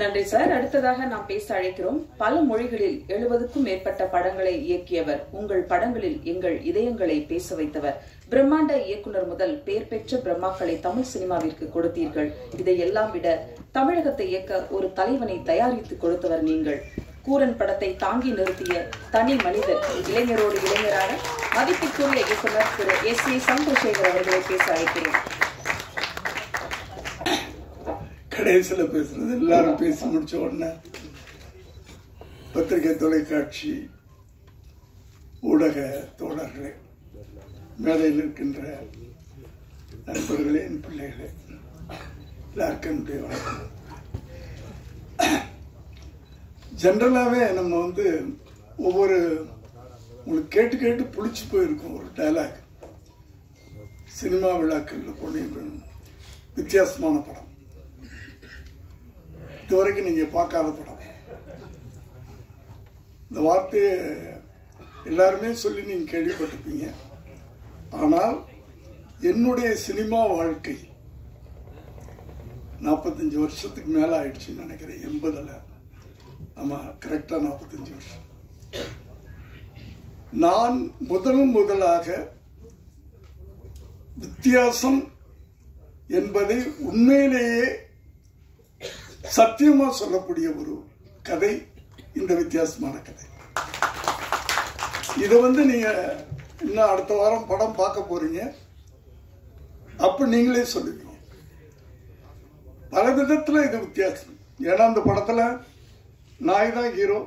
நன்றி சார். அடுத்ததாக நாம் பேச அழைக்கிறோம். பல மொழிகளில் 70க்கும் மேற்பட்ட படங்களை இயக்கியவர், உங்கள் படங்களில் எங்கள் இதயங்களை பேச வைத்தவர், பிரம்மாண்ட இயக்குனர் முதல் பெயர் பெற்ற பிரம்மாக்களை தமிழ் சினிமாவிற்கு கொடுத்தீர்கள். இதையெல்லாம் விட தமிழகத்தை இயக்க ஒரு தலைவனை தயாரித்து கொடுத்தவர் நீங்கள். கூரன் படத்தை தாங்கி நிறுத்திய தனி மனிதர், இளைஞரோடு இளைஞரான மதிப்பிற்குரிய இயக்குனர் திரு S.A. சந்திரசேகர் அவர்களை பேச அழைக்கிறேன். கடைசியில் பேசுறது எல்லாரும் பேசி முடிச்ச உடனே பத்திரிகை, தொலைக்காட்சி, ஊடக தோழர்களே, மேடையில் இருக்கின்ற நண்பர்களே, என் பிள்ளைகளே, எல்லாருக்கும் என்னுடைய வணக்கம். ஜென்ரலாகவே நம்ம ஒவ்வொரு உங்களுக்கு கேட்டு கேட்டு புளிச்சு போயிருக்கோம் ஒரு டைலாக். சினிமா விழாக்களில் போனீங்க வித்தியாசமான படம், இதுவரைக்கும் நீங்க பார்க்காத படம், இந்த வார்த்தையை எல்லாருமே சொல்லி நீங்க கேள்விப்பட்டிருப்பீங்க. ஆனால் என்னுடைய சினிமா வாழ்க்கை 45 வருஷத்துக்கு மேல ஆயிடுச்சுன்னு நினைக்கிறேன். 80ல், ஆமா, கரெக்டா 45 வருஷம். நான் முதலாக வித்தியாசம் என்பதை உண்மையிலேயே சத்தியமா சொல்லக்கூடிய ஒரு கதை இந்த வித்தியாசமான கதை. இதை நீங்க இன்னும் அடுத்த வாரம் படம் பார்க்க போறீங்க, அப்ப நீங்களே சொல்லுவீங்க. பல விதத்துல இது வித்தியாசம். ஏன்னா அந்த படத்துல நாய் தான் ஹீரோ.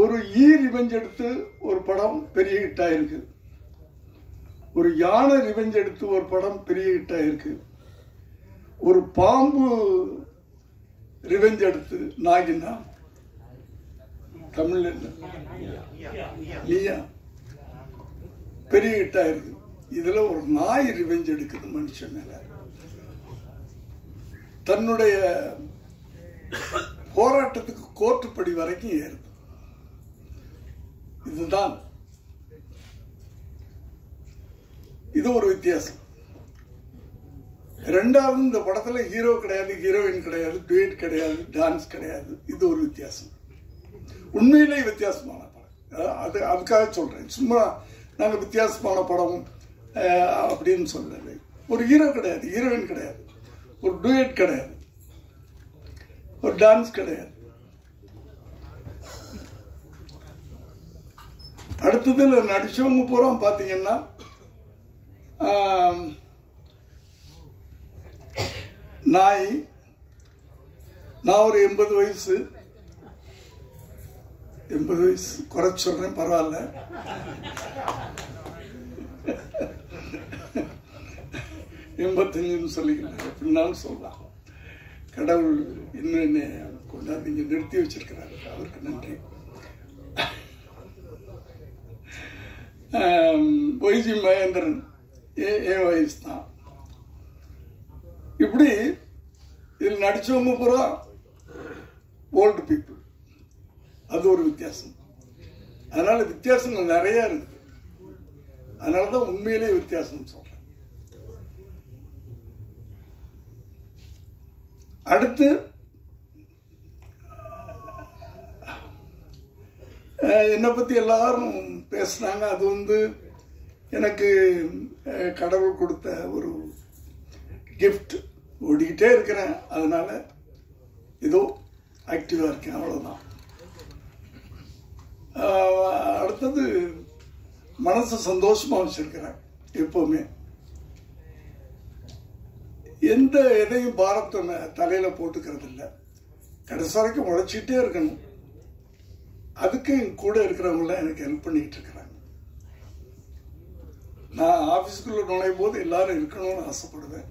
ஒரு ரிவெஞ்ச் எடுத்து ஒரு படம் பெரிய ஹிட் ஆயிருக்கு. ஒரு யானை ரிவெஞ்ச் எடுத்து ஒரு படம் பெரிய ஹிட் ஆயிருக்கு. ஒரு பாம்பு ரிவெஞ்ச் எடுத்து, நாகினா தமிழ் நீயா, பெரிய ஹிட் ஆயிருக்கு. இதுல ஒரு நாய் ரிவெஞ்ச் எடுக்குது மனுஷன் மேல. தன்னுடைய போராட்டத்துக்கு கோர்ட்டுப்படி வரைக்கும் ஏறுது. இதுதான் இது ஒரு வித்தியாசம். ரெண்டாவது, இந்த படத்துல ஹீரோ கிடையாது, ஹீரோயின் கிடையாது, டுயட் கிடையாது, டான்ஸ் கிடையாது. இது ஒரு வித்தியாசம், உண்மையிலே வித்தியாசமான படம். அதுக்காக சொல்றேன். சும்மா நாங்க வித்தியாசமான படம் அப்படின்னு சொல்லலை. ஒரு ஹீரோ கிடையாது, ஹீரோயின் கிடையாது, ஒரு டுயட் கிடையாது, ஒரு டான்ஸ் கிடையாது. அடுத்ததுல நடிச்சவங்க பூரா பாத்தீங்கன்னா நான் ஒரு 80 வயசு குறைச்சு சொல்றேன், பரவாயில்ல. எண்பத்தஞ்சுன்னு சொல்லிக்கிறேன், எப்படின்னாலும் சொல்லலாம். கடவுள் இன்னும் என்ன கொண்டாந்து இங்க நிறுத்தி வச்சிருக்கிறாரு, அவருக்கு நன்றி. ஒய்ஜி மகேந்திரன் என் வயசு தான். இப்படி இதில் நடிச்சவங்க பூரா ஓல்டு பீப்புள். அது ஒரு வித்தியாசம். அதனால வித்தியாசங்கள் நிறைய இருக்கு. அதனாலதான் உண்மையிலே வித்தியாசம் சொல்றேன். அடுத்து என்னை பத்தி எல்லாரும் பேசுனாங்க. அது எனக்கு கடவுள் கொடுத்த ஒரு கிஃப்ட். ஓடிக்கிட்டே இருக்கிறேன், அதனால ஏதோ ஆக்டிவா இருக்கேன், அவ்வளவுதான். அடுத்தது மனசு சந்தோஷமா வச்சிருக்கிறேன். எப்பவுமே எந்த எதையும் பாரத்தை தலையில போட்டுக்கிறது இல்லை. கடைசி வரைக்கும் உழைச்சிக்கிட்டே இருக்கணும். அதுக்கு கூட இருக்கிறவங்கள எனக்கு ஹெல்ப் பண்ணிட்டு இருக்கிறாங்க. நான் ஆபீஸ்க்குள்ள நுழையும் போது எல்லாரும் இருக்கணும்னு ஆசைப்படுவேன்.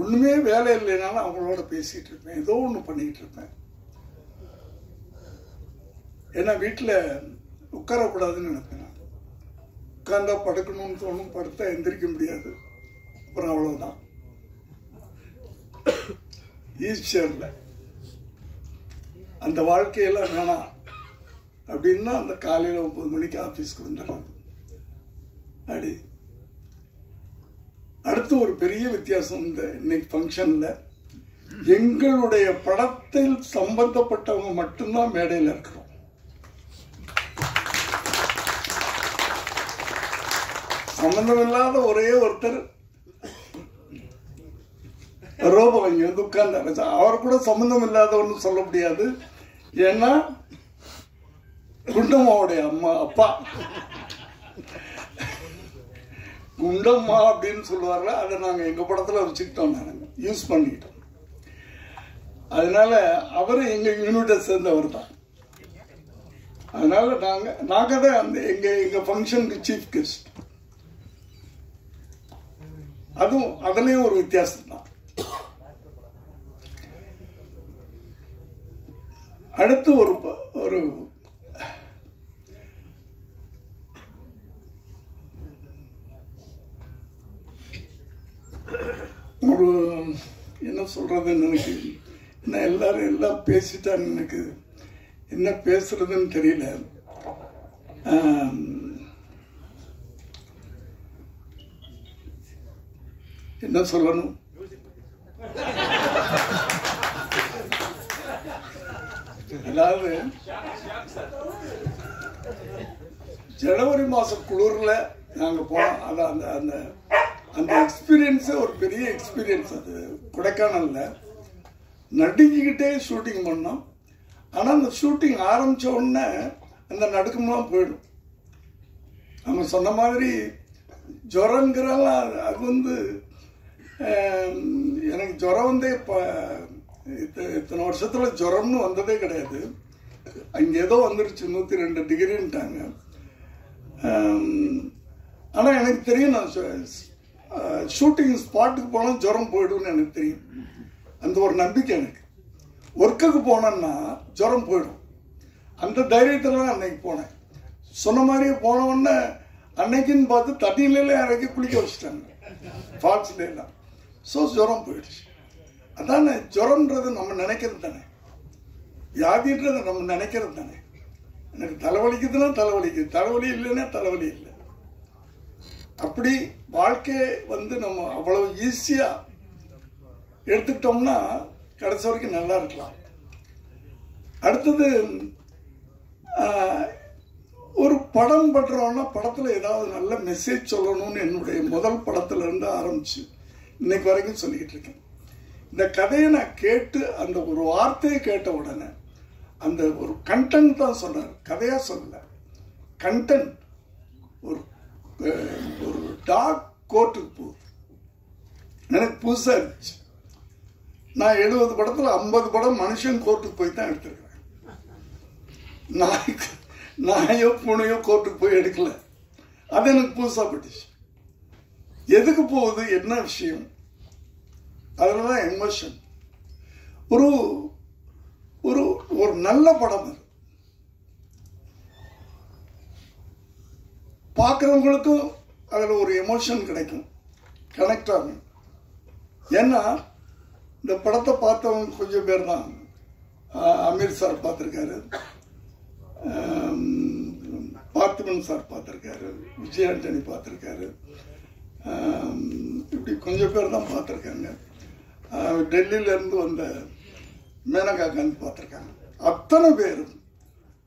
ஒண்ணுமே வேலை இல்லைனாலும் அவங்களோட பேசிட்டு இருப்பேன், ஏதோ ஒண்ணு பண்ணிட்டு இருப்பேன். ஏன்னா வீட்டுல உட்காரக்கூடாதுன்னு நினைப்பேன். உட்கார்ந்தா படுக்கணும்னு தோணும், படுத்தா எந்திரிக்க முடியாது. அப்புறம் அவ்வளவுதான், ஈஸியர்ல அந்த வாழ்க்கையெல்லாம் வேணாம் அப்படின்னா அந்த காலையில 9 மணிக்கு ஆபீஸ்க்கு வந்துடுறது. அடுத்து ஒரு பெரிய வித்தியாசம் இந்த இன்னைக்கு ஃபங்க்ஷன்ல எங்களுடைய படத்தில் சம்பந்தப்பட்டவங்க மட்டும்தான் மேடையில் இருக்கிறோம். சம்பந்தமில்லாத ஒரே ஒருத்தர் ரோபோ இங்க வந்து உட்கார்ந்தாரு. அவர் கூட சம்பந்தம் இல்லாதவன்னு சொல்ல முடியாது. ஏன்னா குண்டம்மாவுடைய அப்பா குண்டம்மா அப்படின்னு சொல்லுவார்ல, அதை நாங்கள் எங்கள் படத்தில் வச்சுக்கிட்டோம், நாங்கள் யூஸ் பண்ணிக்கிட்டோம். அதனால அவர் எங்கள் யூனிட்டை சேர்ந்தவர் தான். அதனால நாங்கள் தான் அந்த எங்கள் ஃபங்க்ஷனுக்கு சீஃப் கெஸ்ட். அதுலேயும் ஒரு வித்தியாசம் தான். அடுத்து ஒரு ஒரு என்ன சொல்றதுன்னு எனக்கு என்ன எல்லாரும் எல்லாம் பேசிட்டான்னு எனக்கு என்ன பேசுறதுன்னு தெரியல. என்ன சொல்லணும்? அதாவது ஜனவரி மாசம் குளிர்ல நாங்க போனோம். அந்த அந்த அந்த எக்ஸ்பீரியன்ஸ் ஒரு பெரிய எக்ஸ்பீரியன்ஸ். அது கொடைக்கானல்ல நடுங்கிக்கிட்டே ஷூட்டிங் பண்ணோம். ஆனா அந்த ஷூட்டிங் ஆரம்பிச்ச உடனே அந்த நடுக்கம்லாம் போயிடும். அவங்க சொன்ன மாதிரி ஜுரங்கிறலாம் அது வந்து எனக்கு ஜுரம் வந்தே இத்தனை வருஷத்துல ஜுரம்னு வந்ததே கிடையாது. அங்கே ஏதோ வந்துருச்சு 102 டிகிரின்ட்டாங்க. ஆனா எனக்கு தெரியும், நான் ஷூட்டிங் ஸ்பாட்டுக்கு போனால் ஜுரம் போயிடும்னு எனக்கு தெரியும். அந்த ஒரு நம்பிக்கை எனக்கு. ஒர்க்குக்கு போனேன்னா ஜுரம் போயிடும். அந்த தைரியத்தில் தான் அன்னைக்கு போனேன். சொன்ன மாதிரியே போன உடனே அன்னைக்குன்னு பார்த்து தண்ணியில இறக்கி குளிக்க வச்சுட்டாங்க, ஃபால்ஸ்ல எல்லாம். ஸோ ஜுரம் போயிடுச்சு. அதானே ஜுரம்ன்றது நம்ம நினைக்கிறது தானே, வியாதின்றது நம்ம நினைக்கிறது தானே. எனக்கு தலைவலிக்குதுன்னா தலைவலிக்குது, தலைவலி இல்லைன்னா தலைவலி இல்லை. அப்படி வாழ்க்கையை வந்து நம்ம அவ்வளவு ஈஸியா எடுத்துக்கிட்டோம்னா கடைசி வரைக்கும் நல்லா இருக்கலாம். அடுத்தது ஒரு படம் பண்றோம்னா படத்துல ஏதாவது நல்ல மெசேஜ் சொல்லணும்னு என்னுடைய முதல் படத்துல இருந்து ஆரம்பிச்சு இன்னைக்கு வரைக்கும் சொல்லிக்கிட்டு இருக்கேன். இந்த கதையை நான் கேட்டு அந்த ஒரு வார்த்தையை கேட்ட உடனே அந்த ஒரு கண்டென்ட் தான் சொன்னார், கதையா சொல்லல. கண்டென்ட். ஒரு டாக் கோர்ட்டுக்கு போகுது. எனக்கு புதுசா இருந்துச்சு. நான் 70 படத்துல 50 படம் மனுஷன் கோர்ட்டுக்கு போய் தான் எடுத்திருக்கிறேன். நாயோ பூனையோ கோர்ட்டுக்கு போய் எடுக்கல. அது எனக்கு புதுசா பட்டுச்சு. எதுக்கு போகுது, என்ன விஷயம், அதுலதான் எமோஷன். ஒரு ஒரு ஒரு நல்ல படம் அது. பார்க்குறவங்களுக்கும் அதில் ஒரு எமோஷன் கிடைக்கும், கனெக்ட் ஆகும். ஏன்னா இந்த படத்தை பார்த்தவங்க கொஞ்சம் பேர் தான். அமீர் சார் பார்த்துருக்காரு, பார்த்திபன் சார் பார்த்துருக்காரு, விஜய் ஆண்டனி பார்த்துருக்காரு, இப்படி கொஞ்சம் பேர் தான் பார்த்துருக்காங்க. டெல்லியிலேருந்து வந்த மேனகா காந்தி பார்த்துருக்காங்க. அத்தனை பேரும்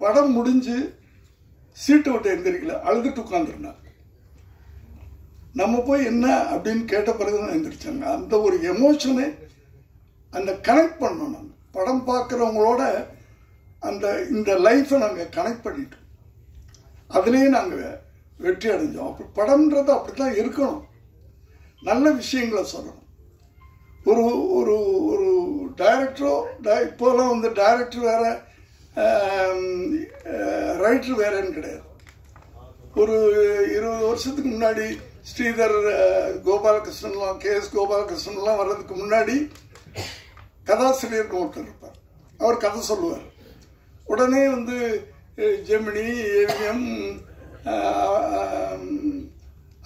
படம் முடிஞ்சு சீட்டை விட்டு எந்திரிக்கல, அழுதுட்டு உட்காந்துருந்தாங்க. நம்ம போய் என்ன அப்படின்னு கேட்ட பிறகுதான் எந்திரிச்சாங்க. அந்த ஒரு எமோஷனை அந்த கனெக்ட் பண்ணோம். நாங்கள் படம் பார்க்குறவங்களோட அந்த இந்த லைஃப்பை நாங்கள் கனெக்ட் பண்ணிட்டோம். அதுலேயே நாங்கள் வெற்றி அடைஞ்சோம். அப்படி படம்ன்றது அப்படித்தான் இருக்கணும். நல்ல விஷயங்களை சொல்லணும். ஒரு ஒரு ஒரு டைரக்டரோ இப்போலாம் வந்து டைரக்டர் வேற ரைட்டர் வேறன்னு கிடையாது. ஒரு 20 வருஷத்துக்கு முன்னாடி ஸ்ரீதர் கோபாலகிருஷ்ணன்லாம், KS கோபாலகிருஷ்ணன்லாம் வர்றதுக்கு முன்னாடி கதாசிரியர் ஒருத்தர் இருப்பார். அவர் கதை சொல்லுவார். உடனே வந்து ஜெமினி, AVM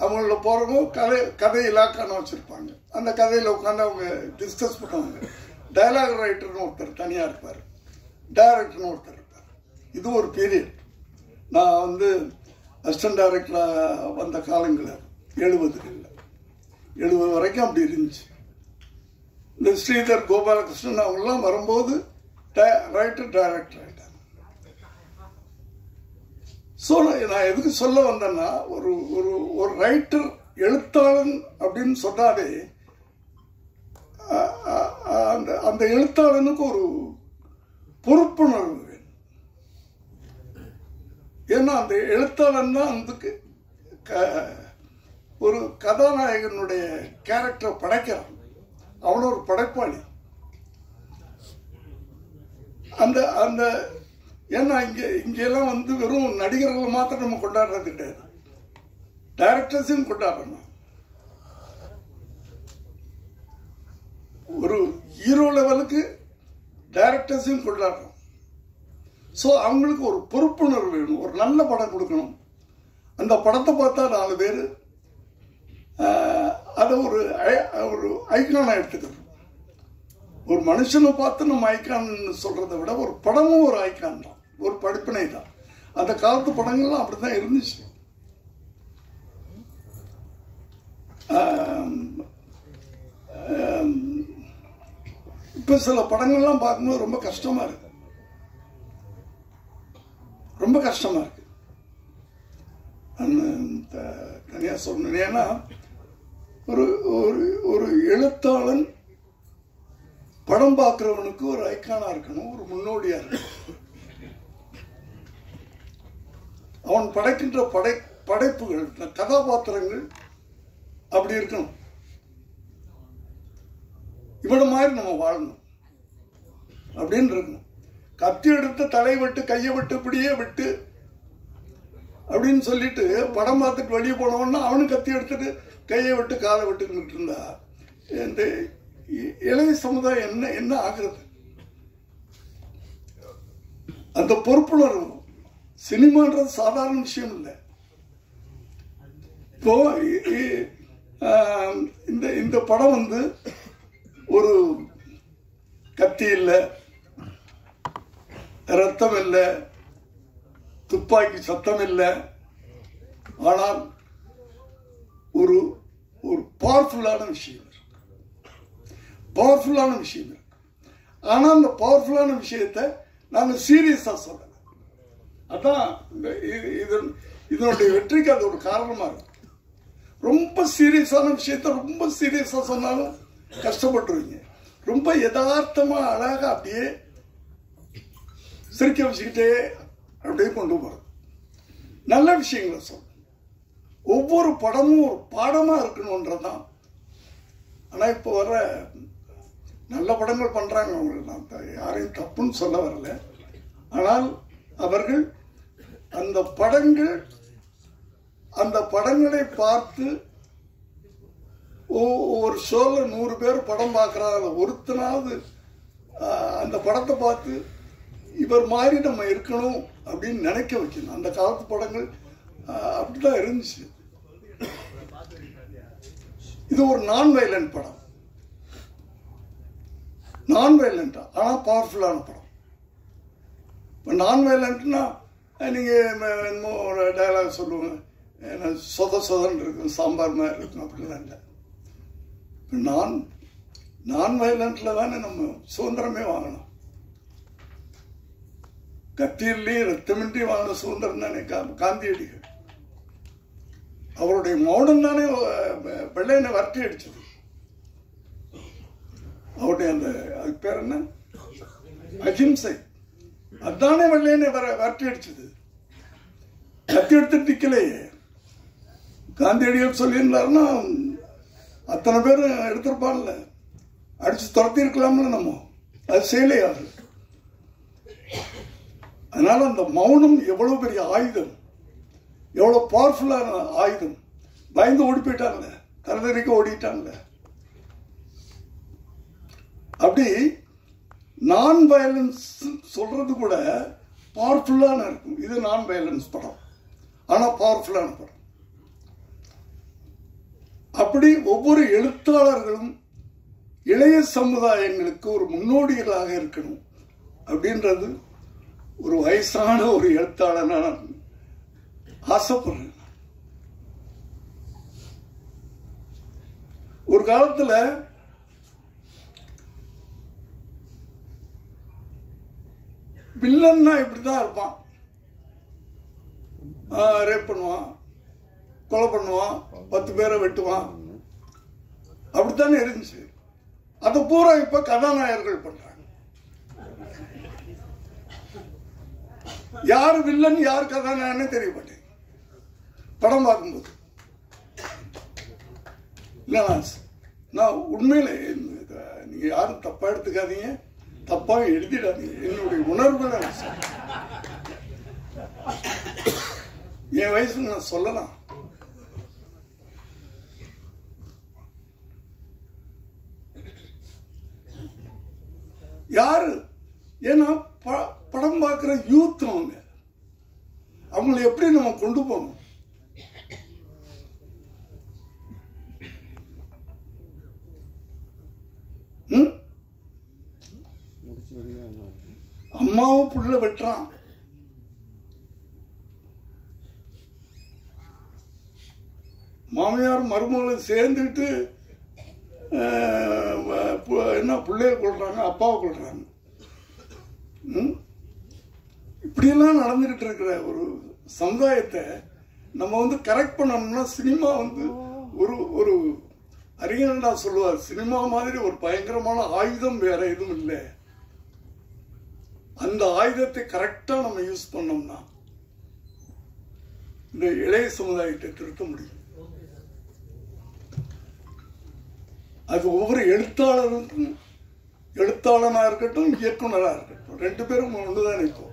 அவங்கள போகிறவங்க கதை இலாக்கான வச்சுருப்பாங்க. அந்த கதையில் உட்காந்து அவங்க டிஸ்கஸ் பண்ணுவாங்க. டயலாக் ரைட்டர்னு ஒருத்தர் தனியாக இருப்பார், டைரக்டர்னு ஒருத்தர் இருப்பார். இது ஒரு பீரியட். நான் வந்து அசிஸ்டன்ட் டைரக்டராக வந்த காலங்களில் 70 வரைக்கும் அப்படி இருந்துச்சு. இந்த ஸ்ரீதர் கோபாலகிருஷ்ணன் அவங்கெல்லாம் வரும்போது ரைட்டர் டைரக்டர் ஆயிட்டாங்க. ஸோ நான் எதுக்கு சொல்ல வந்தேன்னா, ஒரு ஒரு ஒரு ரைட்டர் எழுத்தாளன் அப்படின்னு சொன்னாலே அந்த எழுத்தாளனுக்கு ஒரு பொறுப்புணர்வு வேணும். ஏன்னா அந்த எழுத்தாளன் தான் அதுக்கு ஒரு கதாநாயகனுடைய கேரக்டரை படைக்கிறான். அவன ஒரு படைப்பாளி. அந்த அந்த ஏன்னா இங்கெல்லாம் வெறும் நடிகர்கள் மாத்திரம் நம்ம கொண்டாடுறது கிடையாது, டைரக்டர்ஸையும் கொண்டாடணும். ஒரு ஹீரோ லெவலுக்கு டைரக்டர்ஸையும் கொண்டாடுறோம். ஸோ அவங்களுக்கு ஒரு பொறுப்புணர்வு வேணும். ஒரு நல்ல படம் கொடுக்கணும். அந்த படத்தை பார்த்தா 4 பேர் அதை ஒரு ஐக்கானா எடுத்துக்கணும். ஒரு மனுஷனை பார்த்து நம்ம ஐக்கான் சொல்றதை விட ஒரு படமும் ஒரு ஐக்கான் தான், ஒரு படிப்பினை தான். அந்த காலத்து படங்கள்லாம் அப்படிதான் இருந்துச்சு. இப்ப சில படங்கள்லாம் பார்க்கும்போது ரொம்ப கஷ்டமா இருக்கு, ரொம்ப கஷ்டமா இருக்கு. தனியா சொல்லணும். ஏன்னா ஒரு ஒரு எழுத்தாளன் படம் பார்க்கிறவனுக்கு ஒரு ஐக்கானா இருக்கணும், ஒரு முன்னோடியா இருக்கணும். அவன் படைக்கின்ற படைப்புகள், கதாபாத்திரங்கள் அப்படி இருக்கணும். இவன மாதிரி நம்ம வாழணும் அப்படின்னு இருக்கணும். கத்தி எடுத்து தலை விட்டு கையை விட்டு இப்படியே விட்டு அப்படின்னு சொல்லிட்டு படம் பார்த்துட்டு வெளியே போனவன்னா அவனு கத்தி எடுத்துட்டு கையை விட்டு காலை விட்டுக்கிட்டு இருந்தா இந்த இளைய சமுதாயம் என்ன ஆகிறது? அந்த பொறுப்புணர்வு. சினிமான்றது சாதாரண விஷயம் இல்லை. இப்போ இந்த படம் ஒரு கத்தி இல்லை, ரத்தம் இல்லை, துப்பாக்கி சத்தம் இல்லை, ஆனால் ஒரு ஒரு பவர்ஃபுல்லான விஷயம், பவர்ஃபுல்லான விஷயம் இருக்கு. ஆனால் அந்த பவர்ஃபுல்லான விஷயத்தை நாங்கள் சீரியஸா சொல்லல. அதான் இதனுடைய வெற்றிக்கு அது ஒரு காரணமா இருக்கு. ரொம்ப சீரியஸான விஷயத்த ரொம்ப சீரியஸா சொன்னாலும் கஷ்டப்பட்டுருவீங்க. ரொம்ப யதார்த்தமா அழகா அப்படியே சிரிக்க வச்சுக்கிட்டே அப்படியே கொண்டு போறது. நல்ல விஷயங்களை சொல்ல, ஒவ்வொரு படமும் ஒரு பாடமா இருக்கணும்ன்றதான். ஆனா இப்போ வர நல்ல படங்கள் பண்றாங்க, அவங்க நான் யாரையும் தப்புன்னு சொல்ல வரல. ஆனால் அவர்கள் அந்த படங்களை பார்த்து ஒரு ஷோல 100 பேர் படம் பார்க்கறாங்க, ஒருத்தனாவது அந்த படத்தை பார்த்து இவர் மாதிரி நம்ம இருக்கணும் அப்படின்னு நினைக்க வைக்கணும். அந்த காலத்து படங்கள் அப்படிதான் இருந்துச்சு. இது ஒரு நான் வயலண்ட் படம், நான் வயலண்டா ஆனா பவர்ஃபுல்லான படம். நான் வயலண்ட்னா நீங்க என்னமோ ஒரு டயலாக் சொல்லுவாங்க, சொதன்னு இருக்கும், சாம்பார் மாதிரி இருக்கும், அப்படிலாம் இல்லை. நான் வயலண்ட்ல தானே நம்ம சுதந்திரமே வாங்கணும். கத்தியிலேயே ரத்தமின்றி வாங்கின சுதந்திரம் தானே காந்தியடிகள். அவருடைய மௌனம் தானே வெள்ளையனை வரட்டி அடிச்சது. அவருடைய அந்த அது பேர் என்ன, அஹிம்சை, அதுதானே வெள்ளையனை வரட்டி அடிச்சது. கத்தி எடுத்து நிக்கலையே. காந்தியடிகள் சொல்லியிருந்தாருன்னா அத்தனை பேர் எடுத்திருப்பான்ல, அடிச்சு துரத்தி இருக்கலாம்ல. நம்ம அது செய்யலையாது. அதனால அந்த மௌனம் எவ்வளவு பெரிய ஆயுதம், எவ்வளவு பவர்ஃபுல்லான ஆயுதம். பயந்து ஓடி போயிட்டாங்க, தலைதறிக்க ஓடிட்டாங்க. அப்படி நான் வயலன்ஸ் சொல்றது கூட பவர்ஃபுல்லான இருக்கும். இது நான் வயலன்ஸ் படம், ஆனா பவர்ஃபுல்லான படம். அப்படி ஒவ்வொரு எழுத்தாளர்களும் இளைய சமுதாயங்களுக்கு ஒரு முன்னோடிகளாக இருக்கணும் அப்படின்றது ஒரு வயசான ஒரு எழுத்தாளர் நான் ஆசைப்படுறேன். ஒரு காலத்துல வில்லன்னா இப்படிதான் இருப்பான். ரேப் பண்ணுவான், கொலை பண்ணுவான், 10 பேரை வெட்டுவான், அப்படித்தானே இருந்துச்சு. அதை பூரா இப்ப கதாநாயகர்கள் பண்றாங்க. யார் வில்லன் யார் கதாநாயகன்னு தெரிய மாட்டேங்குது படம் பார்க்கும்போது. இல்ல நான் உண்மையிலே நீங்க யாரும் தப்பா எடுத்துக்காதீங்க, தப்பா எழுதிடாதீங்க. என்னுடைய உணர்வுகளை என் வயசுல நான் சொல்லலாம். யாரு ஏன்னா படம் பார்க்கிற யூத் அவங்களை எப்படி நம்ம கொண்டு போகணும்? அம்மாவும் புள்ள வெட்டுறான், மாமியார் மருமகளும் சேர்ந்துட்டு என்ன பிள்ளைய கொள்றாங்க, அப்பாவை கொள்றாங்க. இப்படியெல்லாம் நடந்துகிட்டு இருக்கிற ஒரு சமுதாயத்தை நம்ம கரெக்ட் பண்ணணும்னா சினிமா ஒரு ஒரு அறிஞர்டா சொல்லுவார், சினிமா மாதிரி ஒரு பயங்கரமான ஆயுதம் வேற எதுவும் இல்லை. அந்த ஆயுதத்தை கரெக்டா நம்ம யூஸ் பண்ணோம்னா இந்த இளைய சமுதாயத்தை திருத்த முடியும். அது ஒவ்வொரு எழுத்தாளருக்கும், எழுத்தாளனா இருக்கட்டும் இயக்குனரா இருக்கட்டும், 2 பேரும் ஒன்றுதான். இப்போ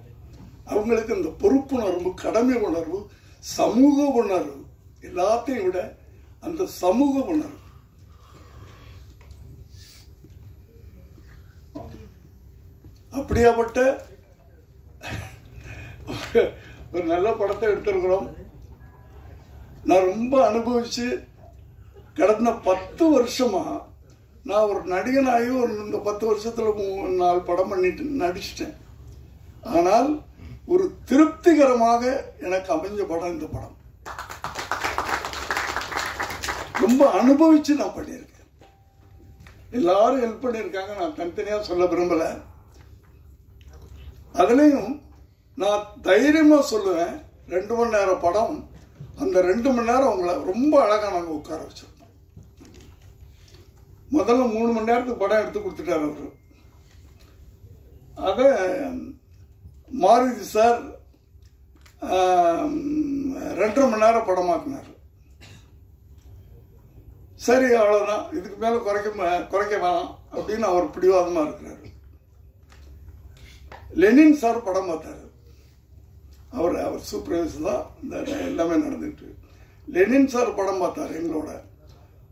அவங்களுக்கு இந்த பொறுப்புணர்வு, கடமை உணர்வு, சமூக உணர்வு, எல்லாத்தையும் விட அந்த சமூக உணர்வு. அப்படியாப்பட்ட ஒரு நல்ல படத்தை எடுத்திருக்கிறோம். நான் ரொம்ப அனுபவிச்சு கடந்த 10 வருஷமா நான் ஒரு நடிகனாகி இந்த 10 வருஷத்துல 4 படம் பண்ணிட்டு நடிச்சிட்டேன். ஆனால் ஒரு திருப்திகரமாக எனக்கு அமைஞ்ச படம் இந்த படம். ரொம்ப அனுபவிச்சு நான் பண்ணியிருக்கேன். எல்லாரும் ஹெல்ப் பண்ணியிருக்காங்க, நான் தனித்தனியா சொல்ல விரும்பல. அதுலயும் நான் தைரியமா சொல்லுவேன், 2 மணி நேரம் படம். அந்த 2 மணி நேரம் அவங்கள ரொம்ப அழகா நாங்க உட்கார வச்சிருந்தோம். முதல்ல 3 மணி நேரத்துக்கு படம் எடுத்து கொடுத்துட்டாரு அவரு. அத மாருதி சார் 2.5 மணி நேரம் படமாக்குனாரு. சரி அவ்வளவுதான், இதுக்கு மேல குறைக்க வேணாம் அப்படின்னு அவர் பிடிவாதமா இருக்கிறாரு. லெனின் சார் படம் பார்த்தாரு. அவர் சூப்பர்வைசர் தான் இந்த எல்லாமே நடந்துட்டு. லெனின் சார் படம் பார்த்தாரு எங்களோட.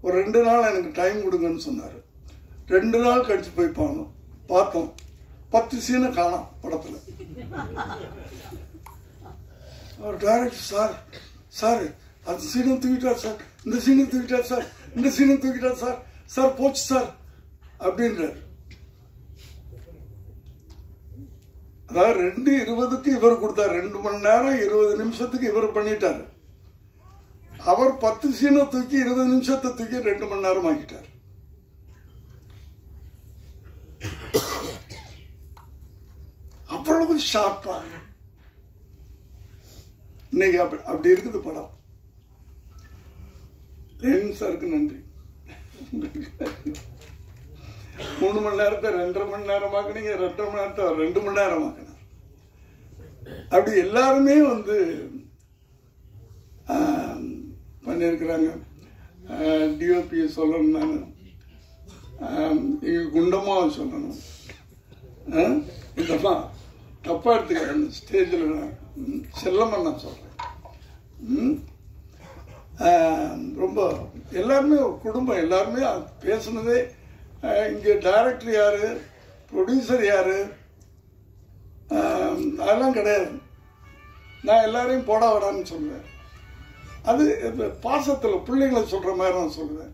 ஒரு 2 நாள் எனக்கு டைம் கொடுங்கன்னு சொன்னாரு. 2 நாள் கழிச்சு போய் பார்த்தோம். 10 சீனை காணோம் படத்துல. அவர் டைரக்டர் சார் அந்த சீனும் தூக்கிட்டார் சார், இந்த சீனும் தூக்கிட்டார் சார், இந்த சீனும் தூக்கிட்டார் சார், சார் போச்சு சார் அப்படின்றார். அதாவது 2:20க்கு இவர் கொடுத்தார், 2 மணி நேரம் 20 நிமிஷத்துக்கு இவர் பண்ணிட்டாரு. அவர் 10 சீனை தூக்கி 20 நிமிஷத்தை தூக்கி 2 மணி நேரம் ஆக்கிட்டார். அவ்வளவு ஷார்ப்பா இன்னைக்கு அப்படி இருக்குது படம். லெனின் சாருக்கு நன்றி. 3 மணி நேரத்தை 2.5 மணி நேரம் ஆக்குனீங்க, 2.5 மணி நேரத்தை 2 மணி நேரம் ஆக்கினார். அப்படி எல்லாருமே பண்ணியிருக்கிறாங்க. டிஓபி சொல்லணும், நான் எங்க குண்டமா சொல்லணும். இதெல்லாம் தப்பா எடுத்துக்கிறேன். ஸ்டேஜில் செல்லமா நான் சொல்றேன். ரொம்ப எல்லாருமே ஒரு குடும்பம், எல்லாருமே பேசுனதே. இங்க டைரக்டர் யாரு, ப்ரொடியூசர் யாரு, அதெல்லாம் கிடையாது. நான் எல்லாரையும் போட விடான்னு சொல்லுவேன். அது பாசத்துல பிள்ளைங்களை சொல்ற மாதிரி நான் சொல்லுவேன்.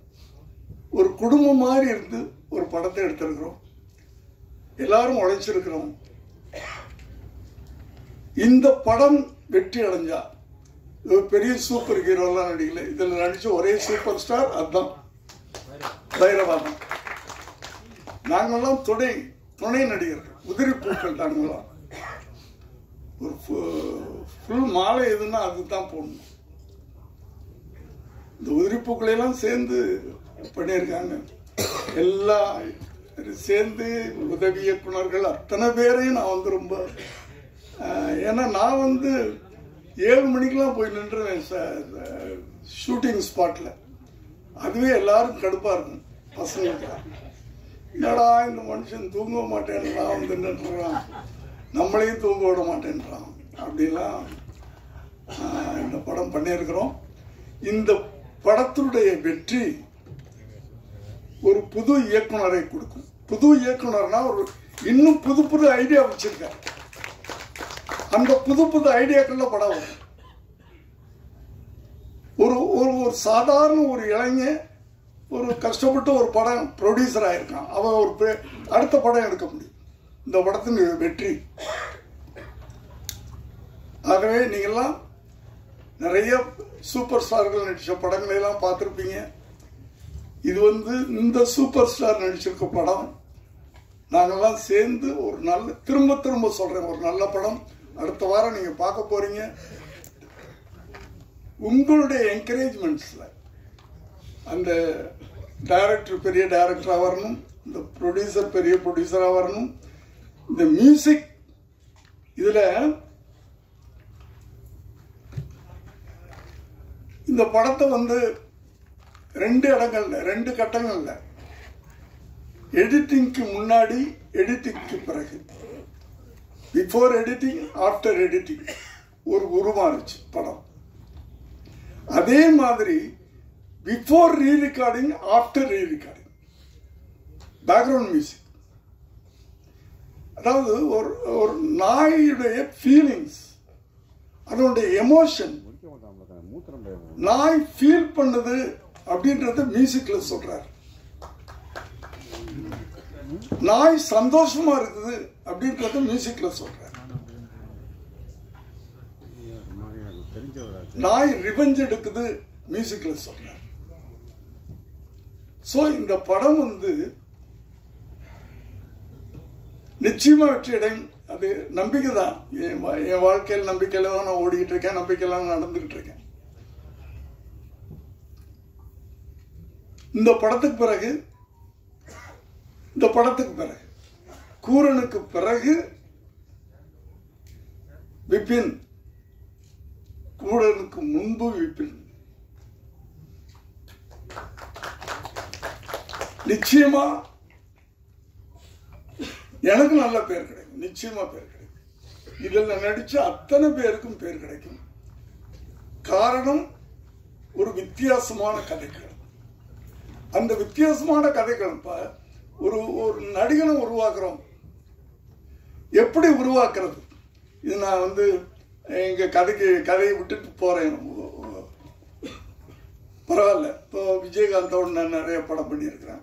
ஒரு குடும்பம் மாதிரி இருந்து ஒரு படத்தை எடுத்திருக்கிறோம், எல்லாரும் உழைச்சிருக்கிறோம். இந்த படம் வெற்றி அடைஞ்சா பெரிய சூப்பர் ஹீரோ எல்லாம் நடிக்கல, இதுல நடிச்ச ஒரே சூப்பர் ஸ்டார் அதுதான் பைரவாதம். நாங்கெல்லாம் துணை நடிகர்கள், உதிரி பூக்கள். நாங்கெல்லாம் ஒரு ஃபுல் மாலை எதுன்னா அதுதான் போடணும். இந்த உதிரிப்பூக்களையெல்லாம் சேர்ந்து பண்ணியிருக்காங்க. எல்லாம் சேர்ந்து உதவி இயக்குனர்கள் அத்தனை பேரையும் நான் வந்து ரொம்ப, ஏன்னா நான் வந்து 7 மணிக்கெல்லாம் போய் நின்றுவேன் ஷூட்டிங் ஸ்பாட்ல. அதுவே எல்லாரும் கடுப்பா இருக்கும் பசங்களுக்குலாம். என்னடா இந்த மனுஷன் தூங்க மாட்டேன்றான், வந்து நின்றுறான், நம்மளையும் தூங்க விட மாட்டேன்றான் அப்படிலாம் இந்த படம் பண்ணியிருக்கிறோம். இந்த படத்துடைய வெற்றி ஒரு புது இயக்குனரை கொடுக்கும். புது இயக்குனர்னா ஒரு இன்னும் புது புது ஐடியா வச்சிருக்காரு. அந்த புது புது ஐடியாக்கள்ல படம் வரும். ஒரு ஒரு சாதாரண ஒரு இளைஞன் ஒரு கஷ்டப்பட்டு ஒரு படம் ப்ரொடியூசர் ஆயிருக்கான். அவன் ஒரு அடுத்த படம் எடுக்க முடியும். இந்த படத்தின் வெற்றி. ஆகவே நீங்கெல்லாம் நிறைய சூப்பர் ஸ்டார்கள் நடிச்ச படங்களை எல்லாம் பார்த்துருப்பீங்க. இது வந்து இந்த சூப்பர் ஸ்டார் நடிச்சிருக்க படம். நாங்கெல்லாம் சேர்ந்து ஒரு நல்ல, திரும்ப திரும்ப சொல்றேன், ஒரு நல்ல படம் அடுத்த வாரம் நீங்க பார்க்க போறீங்க. உங்களுடைய என்கரேஜ்மெண்ட்ஸ்ல அந்த டைரக்டர் பெரிய டைரக்டரா வரணும், இந்த ப்ரொடியூசர் பெரிய ப்ரொடியூசரா வரணும். இந்த மியூசிக் இதுல இந்த படத்தை வந்து 2 இடங்கள்ல 2 கட்டங்கள்ல, எடிட்டிங்க்கு முன்னாடி, எடிட்டிங்க்கு பிறகு, பிஃபோர் எடிட்டிங் ஆஃப்டர் எடிட்டிங் ஒரு உருமாறுச்சு படம். அதே மாதிரி பிஃபோர் ரீ ரெக்கார்டிங் ஆஃப்டர் ரீ ரெக்கார்டிங் பேக்ரவுண்ட் மியூசிக். அதாவது ஒரு நாயுடைய ஃபீலிங்ஸ், அதனுடைய எமோஷன், நாய் ஃபீல் பண்ணது அப்படின்றத மியூசிக்ல சொல்றாரு. நாய் சந்தோஷமா இருக்குது அப்படின்றத மியூசிக்ல சொல்றாரு. நாய் ரிவெஞ்ச் எடுக்குது மியூசிக்ல சொல்றாரு. சோ இந்த படம் வந்து நிச்சயமா வெற்றி அடையும். அது நம்பிக்கை தான். என் வாழ்க்கையில் நம்பிக்கையில தான் நான் ஓடிக்கிட்டு இருக்கேன், நம்பிக்கையில நடந்துகிட்டு இருக்கேன். இந்த படத்துக்கு பிறகு கூரனுக்கு பிறகு விபின், கூரனுக்கு முன்பு விபின். நிச்சயமா எனக்கு நல்ல பேர் கிடைக்கும், நிச்சயமா பேர் கிடைக்கும். இதுல நடிச்ச அத்தனை பேருக்கும் பேர் கிடைக்கும். காரணம் ஒரு வித்தியாசமான கதைகள். அந்த வித்தியாசமான கதைகள் ஒரு நடிகனை உருவாக்குறோம். எப்படி உருவாக்குறது? இது நான் வந்து எங்க கதையை விட்டுட்டு போறேன். பரவாயில்ல. இப்போ விஜயகாந்தோட நான் நிறைய படம் பண்ணியிருக்கிறேன்.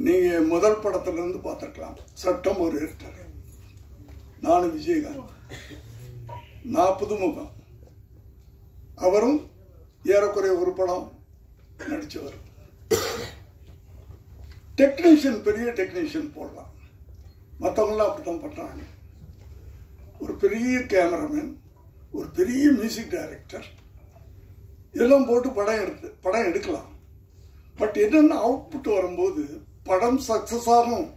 நீங்க முதல் படத்துல இருந்து பார்த்திருக்கலாம். சட்டம் ஒரு இருட்டார், நானும் விஜயகாந்த், நான் புதுமுகம், அவரும் ஏறக்குறைய ஒரு படம் நடிச்சவர். டெக்னீஷியன், பெரிய டெக்னீஷியன் போடலாம், மற்றவங்களாம் அப்படித்தான் பண்றாங்க. ஒரு பெரிய கேமராமேன், ஒரு பெரிய மியூசிக் டைரக்டர், இதெல்லாம் போட்டு படம் எடுக்கலாம். பட் என்னென்ன அவுட்புட் வரும்போது படம் சக்சஸ் ஆகும்.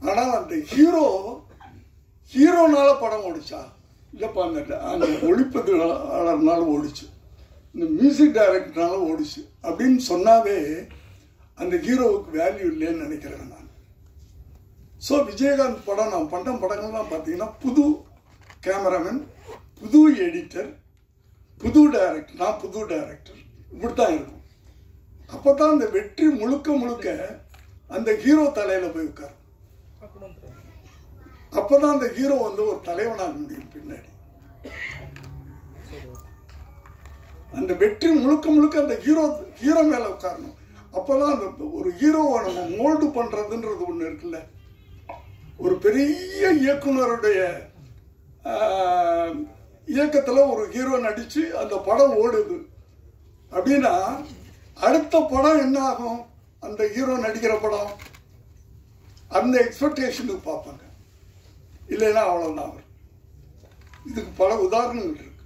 ஆனா அந்த ஹீரோனால படம் ஓடிச்சா? இல்லப்பா, அந்த ஒளிப்பதிவாளர்னால ஓடிச்சு, இந்த மியூசிக் டைரக்டர்னால ஓடிச்சு அப்படின்னு சொன்னாவே அந்த ஹீரோவுக்கு வேல்யூ இல்லைன்னு நினைக்கிறேன் நான். ஸோ விஜயகாந்த் படம், நான் பண்ண படங்கள்லாம் பார்த்தீங்கன்னா புது கேமராமேன், புது எடிட்டர், புது டைரக்டர், நான் புது டைரக்டர், இப்படித்தான் இருக்கும். அப்பதான் அந்த வெற்றி முழுக்க அந்த ஹீரோ தலையில போய் உட்கார். அப்பதான் அந்த ஹீரோ வந்து ஒரு தலைவனாக முடியும் பின்னாடி. அந்த வெற்றி முழுக்க அந்த ஹீரோ மேல உட்காரணும். அப்பதான் அந்த ஒரு ஹீரோவை நம்ம மோல்டு பண்றதுன்றது ஒண்ணு இருக்குல்ல. ஒரு பெரிய இயக்குனருடைய இயக்கத்துல ஒரு ஹீரோ நடிச்சு அந்த படம் ஓடுது அப்படின்னா அடுத்த படம் என்ன ஆகும்? அந்த ஹீரோ நடிக்கிற படம் அந்த எக்ஸ்பெக்டேஷனுக்கு பார்ப்பாங்க. இல்லைன்னா அவ்வளவுதான் அவர். இதுக்கு பல உதாரணங்கள் இருக்கு.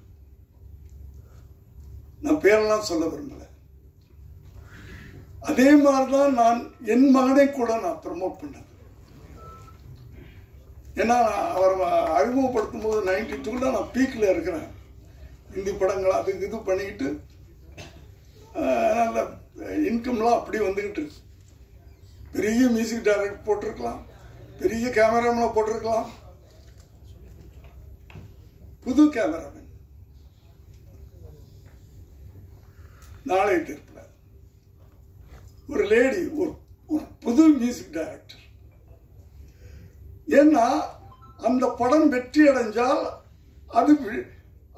நான் பேரெல்லாம் சொல்ல விரும்பல. அதே மாதிரிதான் நான் என் மகனை கூட நான் ப்ரமோட் பண்ணேன். ஏன்னா அவர் அறிமுகப்படுத்தும் போது 92 நான் பீக்கில் இருக்கிறேன். இந்தி படங்கள் அதுக்கு இது பண்ணிக்கிட்டு நல்ல இன்கம்லாம் அப்படி வந்துக்கிட்டு இருக்கு. பெரிய மியூசிக் டைரக்டர் போட்டிருக்கலாம், பெரிய கேமராமேனை போட்டிருக்கலாம். புது கேமராமேன் நாளை தீர்ப்பில் ஒரு லேடி, ஒரு புது மியூசிக் டைரக்டர். ஏன்னா அந்த படம் வெற்றி அடைஞ்சால் அது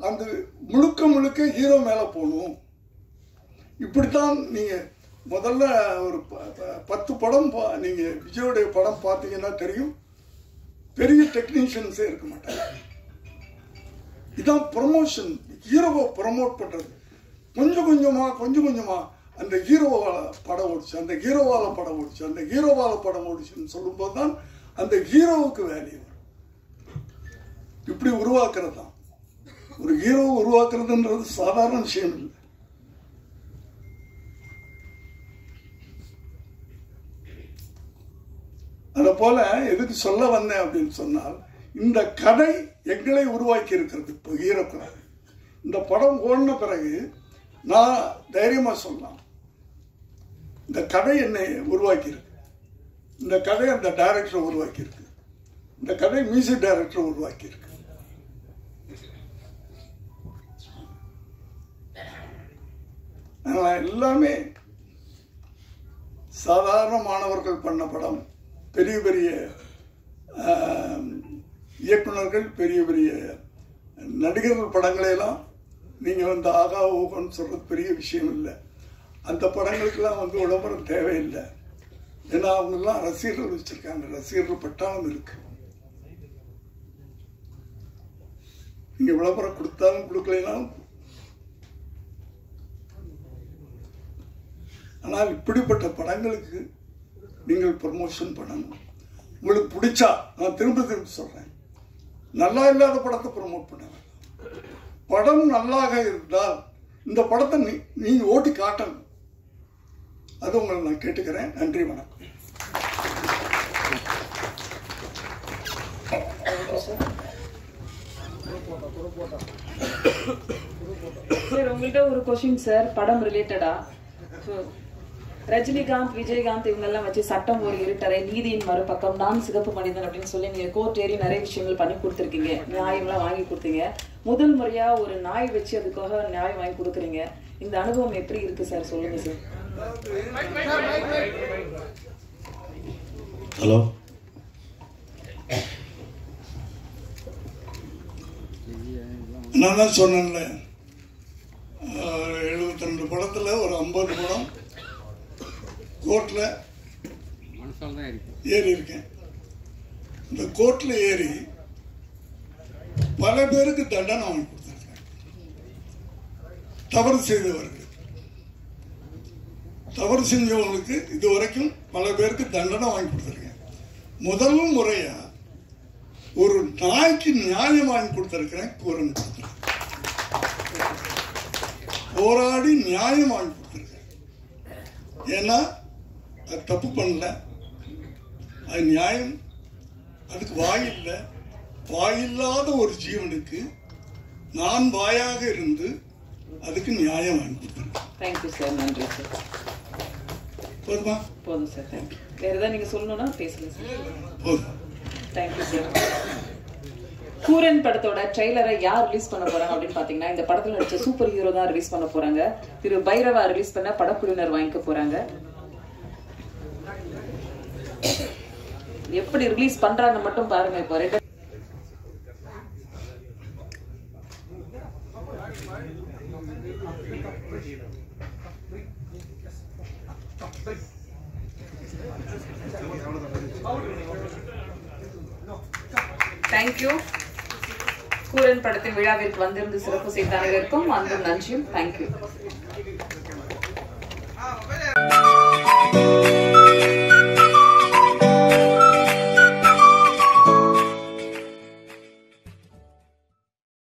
அந்த முழுக்க முழுக்க ஹீரோ மேல போகணும். இப்படித்தான் நீங்க முதல்ல ஒரு 10 படம் நீங்க விஜயோடைய படம் பார்த்தீங்கன்னா தெரியும், பெரிய டெக்னீஷியன்ஸே இருக்க மாட்டாங்க. இதான் ப்ரமோஷன், ஹீரோவை ப்ரமோட் பண்றது. கொஞ்சம் கொஞ்சமா அந்த ஹீரோவால படம் ஓடிச்சு, அந்த ஹீரோவால படம் ஓடிச்சு, அந்த ஹீரோவால படம் ஓடிச்சுன்னு சொல்லும்போது தான் அந்த ஹீரோவுக்கு வேல்யூ. இப்படி உருவாக்குறது தான் ஒரு ஹீரோ உருவாக்குறதுன்றது சாதாரண விஷயம் இல்லை. அத போல எதுக்கு சொல்ல வந்தேன் அப்படின்னு சொன்னால், இந்த கதை எங்களை உருவாக்கி இருக்கிறது. இப்போ ஹீரோக்களை இந்த படம் ஓடின பிறகு நான் தைரியமா சொல்லலாம், இந்த கதை என்னை உருவாக்கி இருக்கு, இந்த கதை அந்த டைரக்டரை உருவாக்கி இருக்கு, இந்த கதை மியூசிக் டைரக்டரை உருவாக்கி இருக்கு. எல்லாமே சாதாரண மாணவர்கள் பண்ண படம். பெரிய பெரிய இயக்குநர்கள், பெரிய பெரிய நடிகர்கள் படங்களையெல்லாம் நீங்க வந்து ஆகா ஓகோன்னு சொல்றது பெரிய விஷயம் இல்லை. அந்த படங்களுக்கெல்லாம் வந்து விளம்பரம் தேவையில்லை. ஏன்னா அவங்கெல்லாம் ரசிகர்கள் வச்சிருக்காங்க, ரசிகர்கள் பட்டாளம் இருக்கு. நீங்க விளம்பரம் கொடுத்தாலும் கொடுக்கலைனாலும். ஆனால் இப்படிப்பட்ட படங்களுக்கு நீங்கள் ப்ரமோஷன் பண்ணணும். உங்களுக்கு பிடிச்சா, நான் திரும்ப சொல்றேன், நல்லா இல்லாத படத்தை ப்ரமோட் பண்ண வேண்டாம். படம் நல்லாக இருந்தால் இந்த படத்தை நீங்க ஓட்டி காட்டணும். அது உங்களை நான் கேட்டுக்கிறேன். நன்றி, வணக்கம். சார், உங்கள்கிட்ட ஒரு கொஸ்டின் சார், படம் ரிலேட்டடா. ரஜினிகாந்த், விஜயகாந்த் இவங்கெல்லாம் வச்சு சட்டம் ஒரு இருட்டறை, நீதியின் மறுபக்கம், நான் சிகப்பு மனிதன் அப்படின்னு சொல்லி நீங்க கோர்ட் ஏறி நிறைய விஷயங்கள் பண்ணி கொடுத்துருக்கீங்க, நியாயம்லாம் வாங்கி கொடுத்தீங்க. முதல் முறையா ஒரு நாய் வச்சு அதுக்காக நியாயம் வாங்கி கொடுக்குறீங்க. இந்த அனுபவம் எப்படி இருக்கு சார், சொல்லுங்க சார். ஹலோ, நான் தான் சொன்னேன்ல, 72 படத்துல ஒரு 50 படம் கோர்ட்ல ஏறி இருக்கேன். இந்த கோர்ட்ல ஏறி பல பேருக்கு தண்டனை வாங்கி கொடுத்திருக்கேன். தவறு செய்தவர்கள், தவறு செஞ்சவங்களுக்கு இதுவரைக்கும் பல பேருக்கு தண்டனை வாங்கி கொடுத்திருக்கேன். முதல் முறையா ஒரு நாய்க்கு நியாயம் வாங்கி கொடுத்திருக்கிறேன். கூரன் கொடுத்திருக்கேன், போராடி நியாயம் வாங்கி கொடுத்திருக்கேன். ஏன்னா அது தப்பு பண்ணல, அது நியாயம். அதுக்கு வாய் இல்லை, வாயில்லாத ஒரு ஜீவனுக்கு நான் வாயாக இருந்து அதுக்கு நியாயம் வாங்கி கொடுத்திருக்கேன். தேங்க்யூ சார், நன்றி சார். போதுமா? போதும் சார், தேங்க்யூ. வேற ஏதாவது நீங்க சொல்லணும்னா பேசுங்க சார். போதும். Thank you sir. கூரன் படத்தோட ட்ரெய்லரை யார் ரிலீஸ் பண்ண போறாங்க அப்படின்னு பாத்தீங்கன்னா, இந்த படத்துல நடிச்ச சூப்பர் ஹீரோ தான் ரிலீஸ் பண்ண போறாங்க. திரு பைரவா ரிலீஸ் பண்ண படக்குழுவினர் வாங்கிக்க போறாங்க. எப்படி ரிலீஸ் பண்றாங்க மட்டும் பாருங்க. இப்போ ரெண்டு தேங்க்யூ. கூரன் படத்தின் விழாவிற்கு வந்திருந்து சிறப்பு செய்த அனைவருக்கும் அன்பும் நன்றியும். தேங்க்யூ.